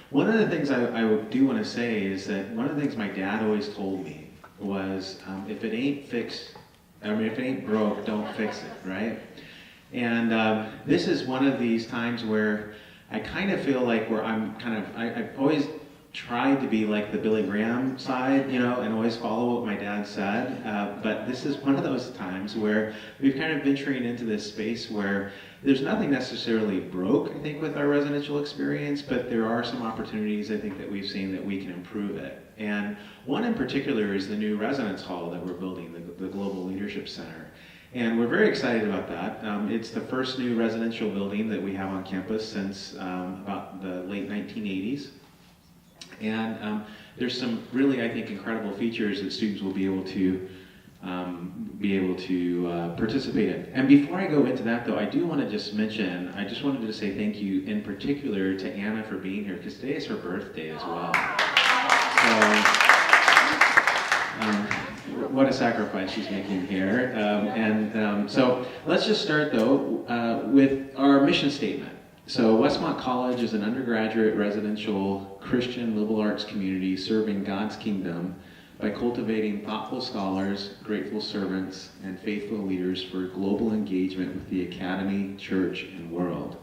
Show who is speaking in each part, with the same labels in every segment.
Speaker 1: One of the things I do want to say is that one of the things my dad always told me was, if it ain't fixed, I mean, if it ain't broke, don't fix it, right? And this is one of these times where I kind of feel like where I've always tried to be like the Billy Graham side, you know, and always follow what my dad said. But this is one of those times where we've kind of venturing into this space where there's nothing necessarily broke, I think, with our residential experience, but there are some opportunities, I think, that we've seen that we can improve it. And one in particular is the new residence hall that we're building, the Global Leadership Center. And we're very excited about that. It's the first new residential building that we have on campus since about the late 1980s. And there's some really, I think, incredible features that students will be able to participate in. And before I go into that, though, I do want to just mention, I just wanted to say thank you in particular to Anna for being here, because today is her birthday as well. So, what a sacrifice she's making here. So let's just start, though, with our mission statement. So Westmont College is an undergraduate residential Christian liberal arts community serving God's kingdom by cultivating thoughtful scholars, grateful servants, and faithful leaders for global engagement with the academy, church, and world.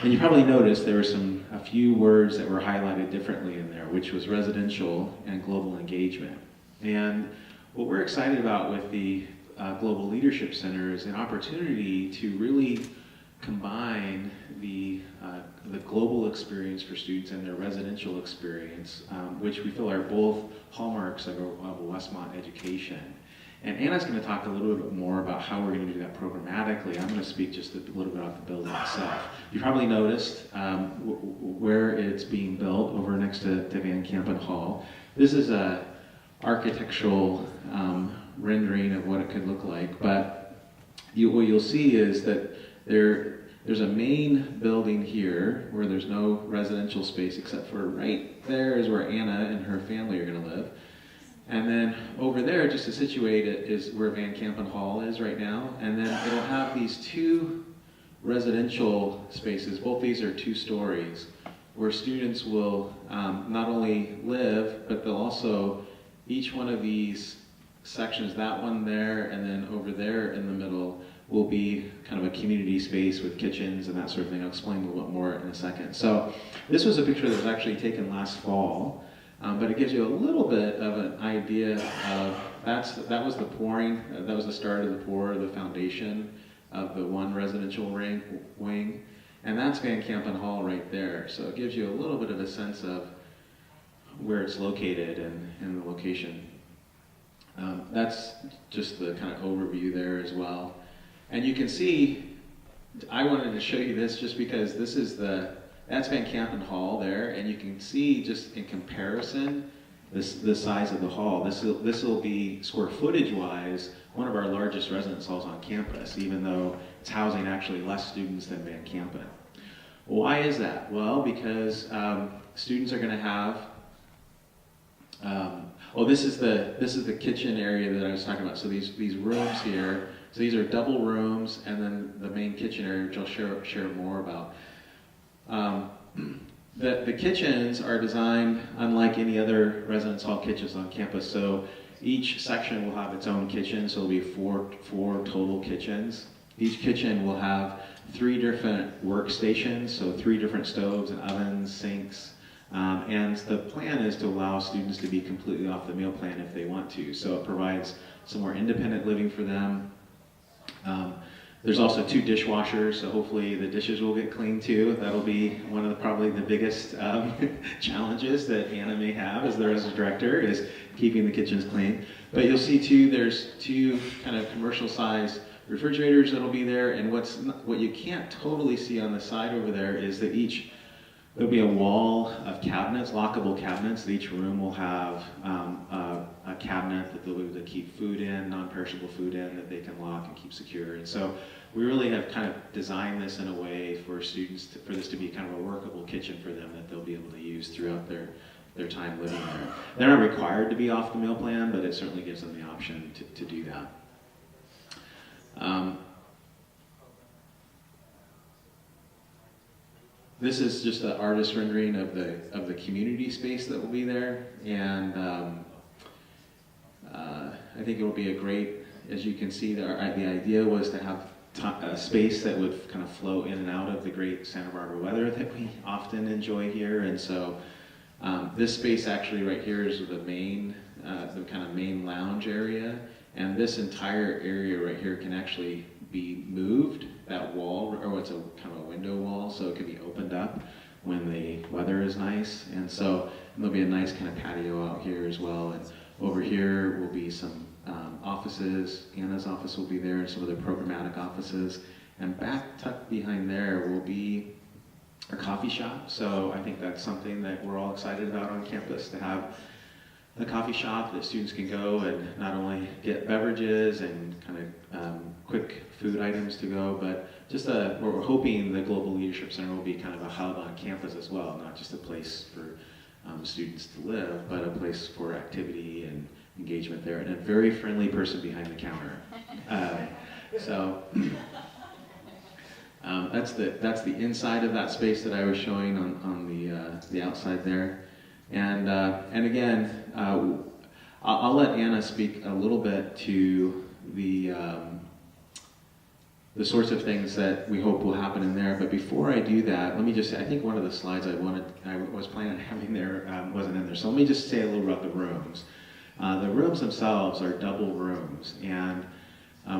Speaker 1: And you probably noticed there were a few words that were highlighted differently in there, which was residential and global engagement. And what we're excited about with the Global Leadership Center is an opportunity to really combine the global experience for students and their residential experience, which we feel are both hallmarks of a Westmont education. And Anna's going to talk a little bit more about how we're going to do that programmatically. I'm going to speak just a little bit about the building itself. You probably noticed where it's being built over next to Van Kampen Hall. This is a architectural rendering of what it could look like, but what you'll see is that there's a main building here where there's no residential space except for right there is where Anna and her family are going to live. And then over there, just to situate it, is where Van Kampen Hall is right now. And then it'll have these two residential spaces. Both these are 2 stories where students will not only live, but they'll also, each one of these sections, that one there and then over there in the middle, will be kind of a community space with kitchens and that sort of thing. I'll explain a little bit more in a second. So this was a picture that was actually taken last fall, but it gives you a little bit of an idea of, that was the pouring, that was the start of the pour, the foundation of the one residential wing, and that's Van Kampen Hall right there. So it gives you a little bit of a sense of where it's located and the location. That's just the kind of overview there as well. And you can see, I wanted to show you this just because that's Van Kampen Hall there, and you can see just in comparison the size of the hall. This will be square footage wise one of our largest residence halls on campus, even though it's housing actually less students than Van Kampen. Why is that? Well, because students are going to have. This is the kitchen area that I was talking about. So these rooms here. So these are double rooms, and then the main kitchen area, which I'll share more about. The kitchens are designed unlike any other residence hall kitchens on campus. So each section will have its own kitchen. So there'll be four total kitchens. Each kitchen will have 3 different workstations, so 3 different stoves and ovens, sinks. And the plan is to allow students to be completely off the meal plan if they want to. So it provides some more independent living for them. There's also 2 dishwashers, so hopefully the dishes will get cleaned too. That'll be one of probably the biggest challenges that Anna may have as the resident director, is keeping the kitchens clean. But you'll see too, there's 2 kind of commercial size refrigerators that'll be there, and what you can't totally see on the side over there is that there'll be a wall of cabinets, lockable cabinets, that each room will have a cabinet that they'll be able to keep food in, non-perishable food in, that they can lock and keep secure. And so we really have kind of designed this in a way for students, for this to be kind of a workable kitchen for them that they'll be able to use throughout their time living there. They're not required to be off the meal plan, but it certainly gives them the option to do that. this is just an artist rendering of the community space that will be there, and I think it will be a great. As you can see, the idea was to have a space that would kind of flow in and out of the great Santa Barbara weather that we often enjoy here, and so this space actually right here is the kind of main lounge area, and this entire area right here can actually be moved. That wall, or it's a kind of a window wall, so it can be opened up when the weather is nice, and so there'll be a nice kind of patio out here as well, and over here will be some offices. Anna's office will be there, and some of the programmatic offices. And back tucked behind there will be a coffee shop. So I think that's something that we're all excited about on campus, to have a coffee shop that students can go and not only get beverages and kind of quick food items to go, but just we're hoping the Global Leadership Center will be kind of a hub on campus as well, not just a place for students to live, but a place for activity and engagement there, and a very friendly person behind the counter. So that's the inside of that space that I was showing on the outside there, and again, I'll let Anna speak a little bit to the sorts of things that we hope will happen in there. But before I do that, let me just say, I think one of the slides I was planning on having there wasn't in there. So let me just say a little about the rooms. The rooms themselves are double rooms, and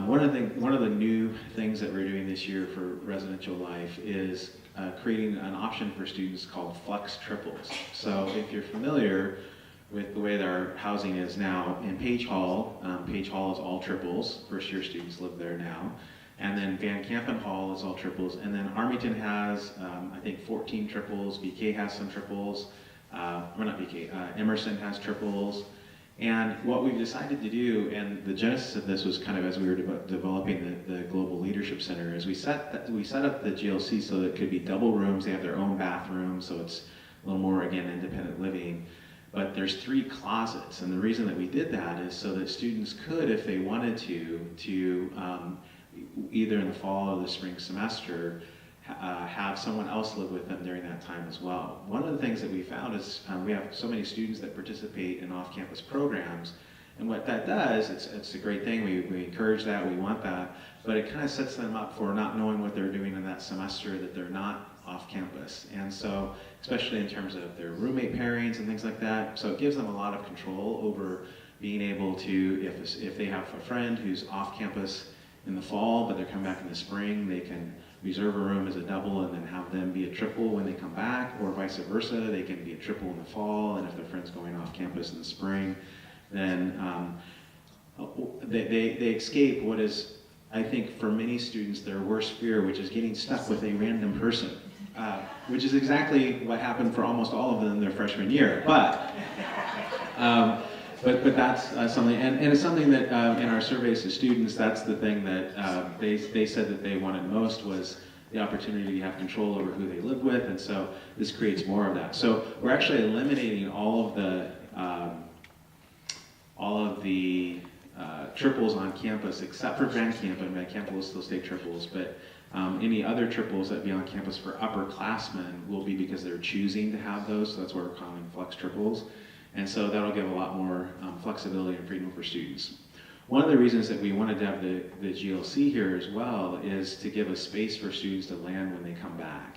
Speaker 1: one of the new things that we're doing this year for residential life is creating an option for students called flex triples. So if you're familiar with the way that our housing is now in Page Hall is all triples. First year students live there now. And then Van Campen Hall is all triples. And then Armington has, I think, 14 triples. VK has some triples. Not VK, Emerson has triples. And what we've decided to do, and the genesis of this was kind of as we were developing the Global Leadership Center, is we set up the GLC so that it could be double rooms. They have their own bathroom, so it's a little more, again, independent living. But there's 3 closets, and the reason that we did that is so that students could, if they wanted to either in the fall or the spring semester, have someone else live with them during that time as well. One of the things that we found is we have so many students that participate in off-campus programs, and what that does, it's a great thing. We encourage that, we want that, but it kind of sets them up for not knowing what they're doing in that semester, that they're not off campus. And so, especially in terms of their roommate pairings and things like that, so it gives them a lot of control over being able to, if they have a friend who's off campus in the fall, but they're coming back in the spring, they can reserve a room as a double and then have them be a triple when they come back, or vice versa. They can be a triple in the fall, and if their friend's going off campus in the spring, then they escape what is, I think, for many students, their worst fear, which is getting stuck with a random person, which is exactly what happened for almost all of them their freshman year. But that's something, and it's something that in our surveys to students, that's the thing that they said that they wanted most, was the opportunity to have control over who they live with, and so this creates more of that. So we're actually eliminating all of the triples on campus, except for Van Campen. Van Campen will still stay triples, but any other triples that be on campus for upperclassmen will be because they're choosing to have those, so that's why we're calling flex triples. And so that'll give a lot more flexibility and freedom for students. One of the reasons that we wanted to have the GLC here as well is to give a space for students to land when they come back.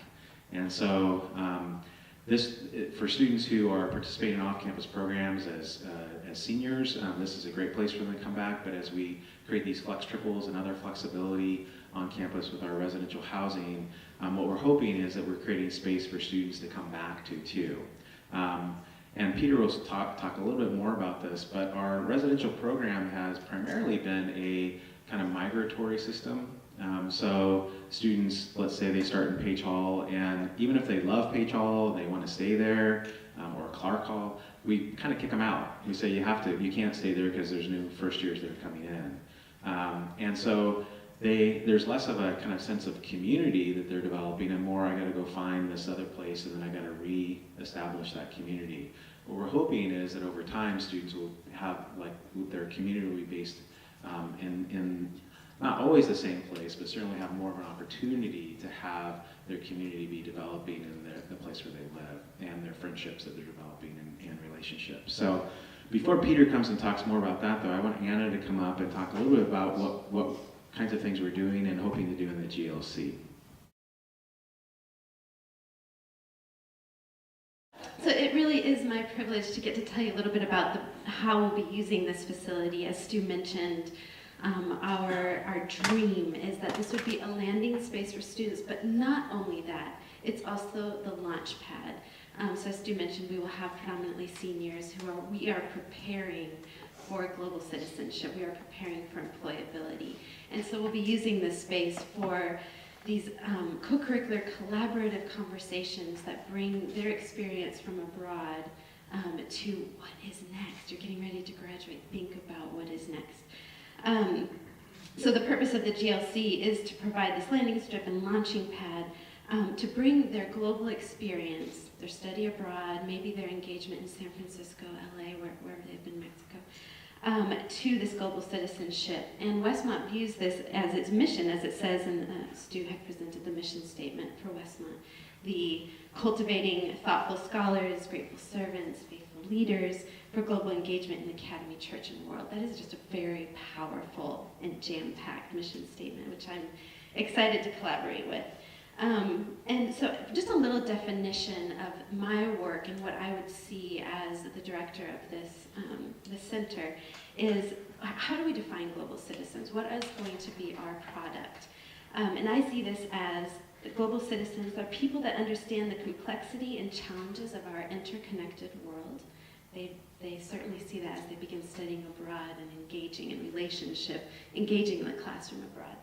Speaker 1: And so for students who are participating in off-campus programs as seniors, this is a great place for them to come back, but as we create these flex triples and other flexibility on campus with our residential housing, what we're hoping is that we're creating space for students to come back to too. And Peter will talk a little bit more about this, but our residential program has primarily been a kind of migratory system. So students, let's say they start in Page Hall, and even if they love Page Hall, they want to stay there, or Clark Hall, we kind of kick them out. We say you can't stay there because there's new first years that are coming in. And so there's less of a kind of sense of community that they're developing, and more, I got to go find this other place, and then I got to re-establish that community. What we're hoping is that over time, students will have, like, their community will be based in not always the same place, but certainly have more of an opportunity to have their community be developing in the place where they live, and their friendships that they're developing and relationships. So before Peter comes and talks more about that, though, I want Anna to come up and talk a little bit about what kinds of things we're doing and hoping to do in the GLC.
Speaker 2: So it really is my privilege to get to tell you a little bit about how we'll be using this facility. As Stu mentioned, our dream is that this would be a landing space for students, but not only that, it's also the launch pad. So as Stu mentioned, we will have predominantly seniors we are preparing for global citizenship. We are preparing for employability. And so we'll be using this space for these co-curricular collaborative conversations that bring their experience from abroad to what is next. You're getting ready to graduate, think about what is next. So the purpose of the GLC is to provide this landing strip and launching pad to bring their global experience, their study abroad, maybe their engagement in San Francisco, LA, wherever they've been, Mexico, to this global citizenship. And Westmont views this as its mission, as it says, and Stu had presented the mission statement for Westmont, the cultivating thoughtful scholars, grateful servants, faithful leaders for global engagement in academy, church, and world. That is just a very powerful and jam-packed mission statement, which I'm excited to collaborate with. And so just a little definition of my work and what I would see as the director of this center is, how do we define global citizens? What is going to be our product? And I see this as the global citizens are people that understand the complexity and challenges of our interconnected world. They certainly see that as they begin studying abroad and engaging in relationship, engaging in the classroom abroad.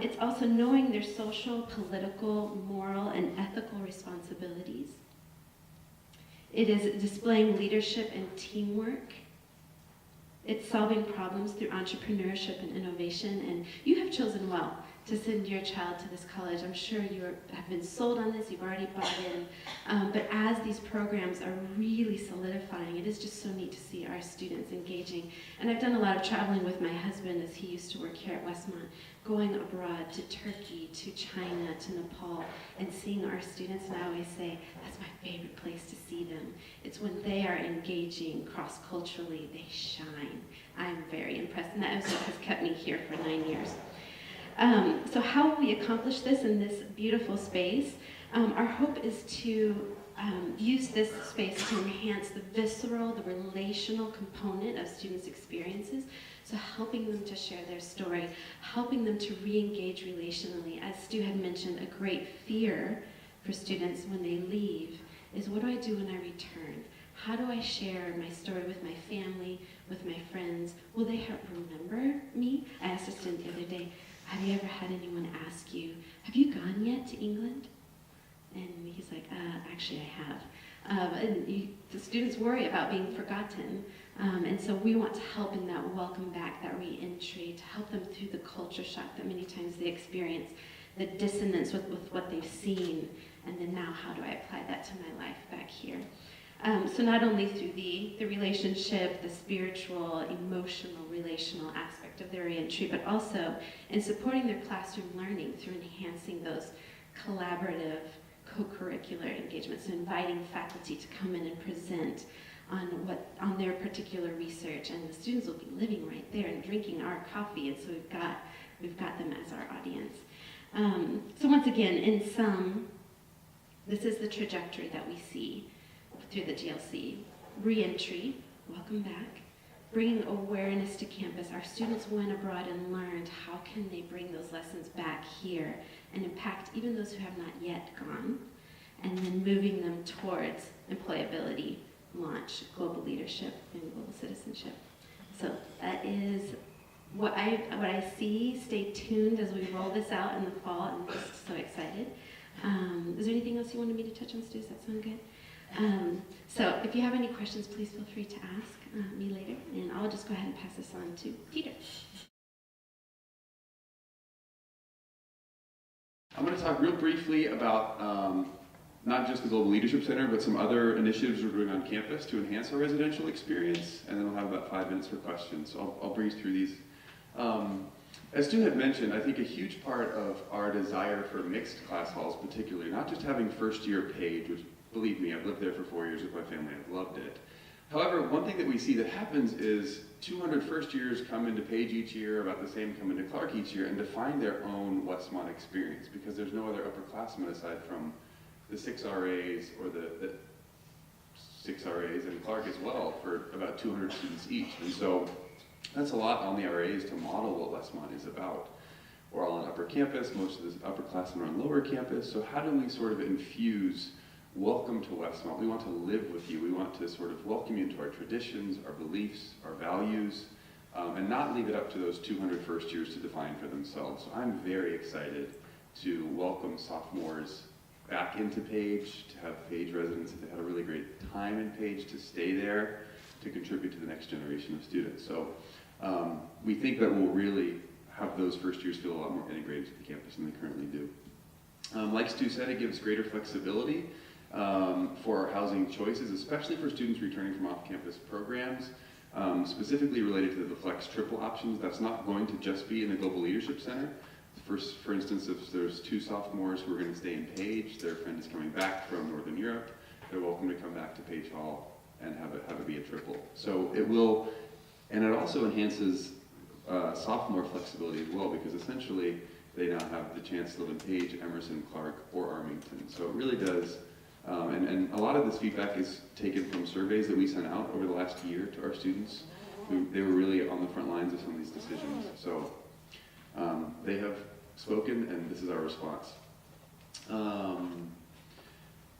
Speaker 2: It's also knowing their social, political, moral, and ethical responsibilities. It is displaying leadership and teamwork. It's solving problems through entrepreneurship and innovation. And you have chosen well to send your child to this college. I'm sure you have been sold on this, you've already bought in. But as these programs are really solidifying, it is just so neat to see our students engaging. And I've done a lot of traveling with my husband, as he used to work here at Westmont, going abroad to Turkey, to China, to Nepal, and seeing our students. And I always say, that's my favorite place to see them. It's when they are engaging cross-culturally, they shine. I'm very impressed, and that also has kept me here for 9 years. So how will we accomplish this in this beautiful space? Our hope is to use this space to enhance the visceral, the relational component of students' experiences. So helping them to share their story, helping them to re-engage relationally. As Stu had mentioned, a great fear for students when they leave is, what do I do when I return? How do I share my story with my family, with my friends? Will they remember me? I asked a student the other day, have you ever had anyone ask you, have you gone yet to England? And he's like, actually I have. The students worry about being forgotten. And so we want to help in that welcome back, that re-entry, to help them through the culture shock that many times they experience, the dissonance with what they've seen, and then now how do I apply that to my life back here? So not only through the relationship, the spiritual, emotional, relational aspect of their re-entry, but also in supporting their classroom learning through enhancing those collaborative, co-curricular engagements, so inviting faculty to come in and present on their particular research, and the students will be living right there and drinking our coffee, and so we've got them as our audience. So once again, in sum, this is the trajectory that we see through the GLC. Re-entry, welcome back, bringing awareness to campus. Our students went abroad and learned, how can they bring those lessons back here and impact even those who have not yet gone, and then moving them towards employability, launch, global leadership, and global citizenship. So that is what I see. Stay tuned as we roll this out in the fall. I'm just so excited. Is there anything else you wanted me to touch on, Stu? Does that sound good? So if you have any questions, please feel free to ask me later, and I'll just go ahead and pass this on to Peter.
Speaker 3: I'm going to talk real briefly about not just the Global Leadership Center, but some other initiatives we're doing on campus to enhance our residential experience, and then we'll have about 5 minutes for questions. So I'll breeze through these. As Stu had mentioned, I think a huge part of our desire for mixed class halls particularly, not just having first year Page, which believe me, I've lived there for 4 years with my family, I've loved it. However, one thing that we see that happens is 200 first years come into Page each year, about the same come into Clark each year, and define their own Westmont experience, because there's no other upperclassmen aside from the 6 RAs or the 6 RAs and Clark as well for about 200 students each. And so that's a lot on the RAs to model what Westmont is about. We're all on upper campus, most of the upperclassmen are on lower campus, so how do we sort of infuse welcome to Westmont? We want to live with you. We want to sort of welcome you into our traditions, our beliefs, our values, and not leave it up to those 200 first years to define for themselves. So I'm very excited to welcome sophomores back into Page, to have Page residents, if they had a really great time in Page, to stay there, to contribute to the next generation of students. So we think that we'll really have those first years feel a lot more integrated to the campus than they currently do. Like Stu said, it gives greater flexibility for our housing choices, especially for students returning from off-campus programs, specifically related to the Flex Triple options. That's not going to just be in the Global Leadership Center. For instance, if there's 2 sophomores who are going to stay in Page, their friend is coming back from Northern Europe, they're welcome to come back to Page Hall and have it be a triple. So it will, and it also enhances sophomore flexibility as well, because essentially they now have the chance to live in Page, Emerson, Clark, or Armington. So it really does, and a lot of this feedback is taken from surveys that we sent out over the last year to our students. They were really on the front lines of some of these decisions. So they have spoken, and this is our response.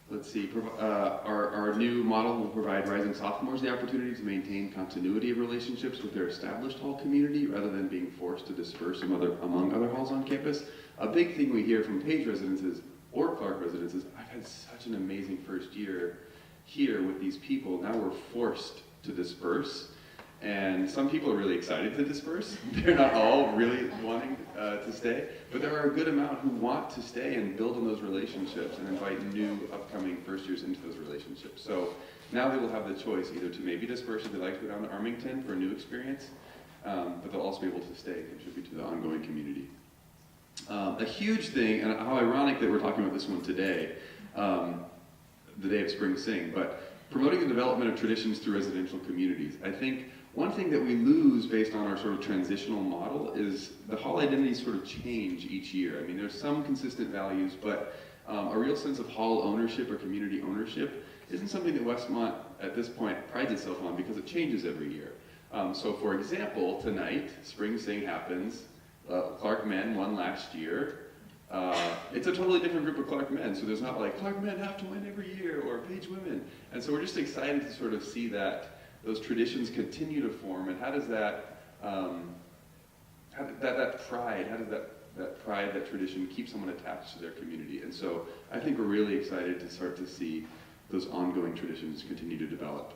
Speaker 3: Let's see, our new model will provide rising sophomores the opportunity to maintain continuity of relationships with their established hall community rather than being forced to disperse among other halls on campus. A big thing we hear from Page residences or Clark residences, I've had such an amazing first year here with these people, now we're forced to disperse. And some people are really excited to disperse. They're not all really wanting to stay, but there are a good amount who want to stay and build on those relationships and invite new upcoming first years into those relationships. So now they will have the choice either to maybe disperse if they like to go down to Armington for a new experience, but they'll also be able to stay and contribute to the ongoing community. A huge thing, and how ironic that we're talking about this one today, the day of Spring Sing, but promoting the development of traditions through residential communities. I think one thing that we lose based on our sort of transitional model is the hall identities sort of change each year. I mean, there's some consistent values, but a real sense of hall ownership or community ownership isn't something that Westmont at this point prides itself on because it changes every year. So for example, tonight, Spring Sing happens, Clark men won last year. It's a totally different group of Clark men, so there's not like Clark men have to win every year or Page women. And so we're just excited to sort of see that those traditions continue to form, and how does that pride, that tradition keep someone attached to their community? And so I think we're really excited to start to see those ongoing traditions continue to develop.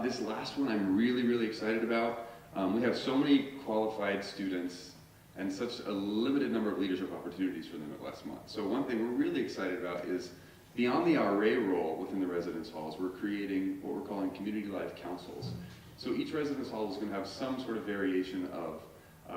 Speaker 3: This last one I'm really, really excited about. We have so many qualified students and such a limited number of leadership opportunities for them at Westmont. So one thing we're really excited about is beyond the RA role within the residence halls, we're creating what we're calling community life councils. So each residence hall is going to have some sort of variation of,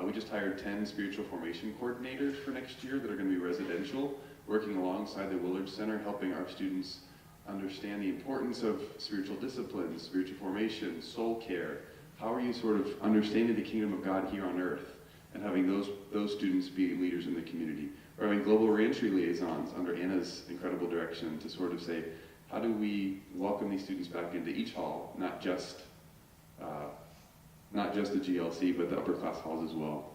Speaker 3: we just hired 10 spiritual formation coordinators for next year that are going to be residential, working alongside the Willard Center, helping our students understand the importance of spiritual disciplines, spiritual formation, soul care. How are you sort of understanding the kingdom of God here on earth and having those students be leaders in the community? We're having global reentry liaisons under Anna's incredible direction to sort of say, how do we welcome these students back into each hall, not just the GLC, but the upper class halls as well.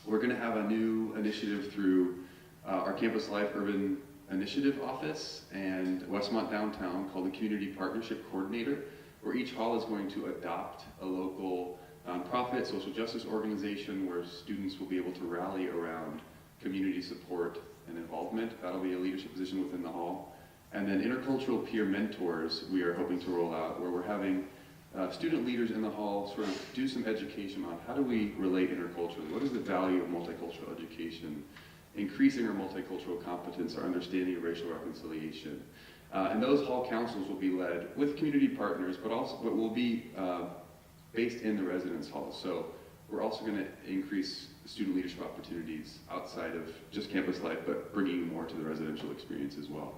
Speaker 3: We're going to have a new initiative through our Campus Life Urban Initiative Office and Westmont Downtown called the Community Partnership Coordinator, where each hall is going to adopt a local nonprofit social justice organization where students will be able to rally around community support and involvement. That'll be a leadership position within the hall. And then intercultural peer mentors we are hoping to roll out, where we're having student leaders in the hall sort of do some education on how do we relate interculturally? What is the value of multicultural education? Increasing our multicultural competence, our understanding of racial reconciliation. And those hall councils will be led with community partners, but will be based in the residence halls. So we're also going to increase student leadership opportunities outside of just campus life, but bringing more to the residential experience as well.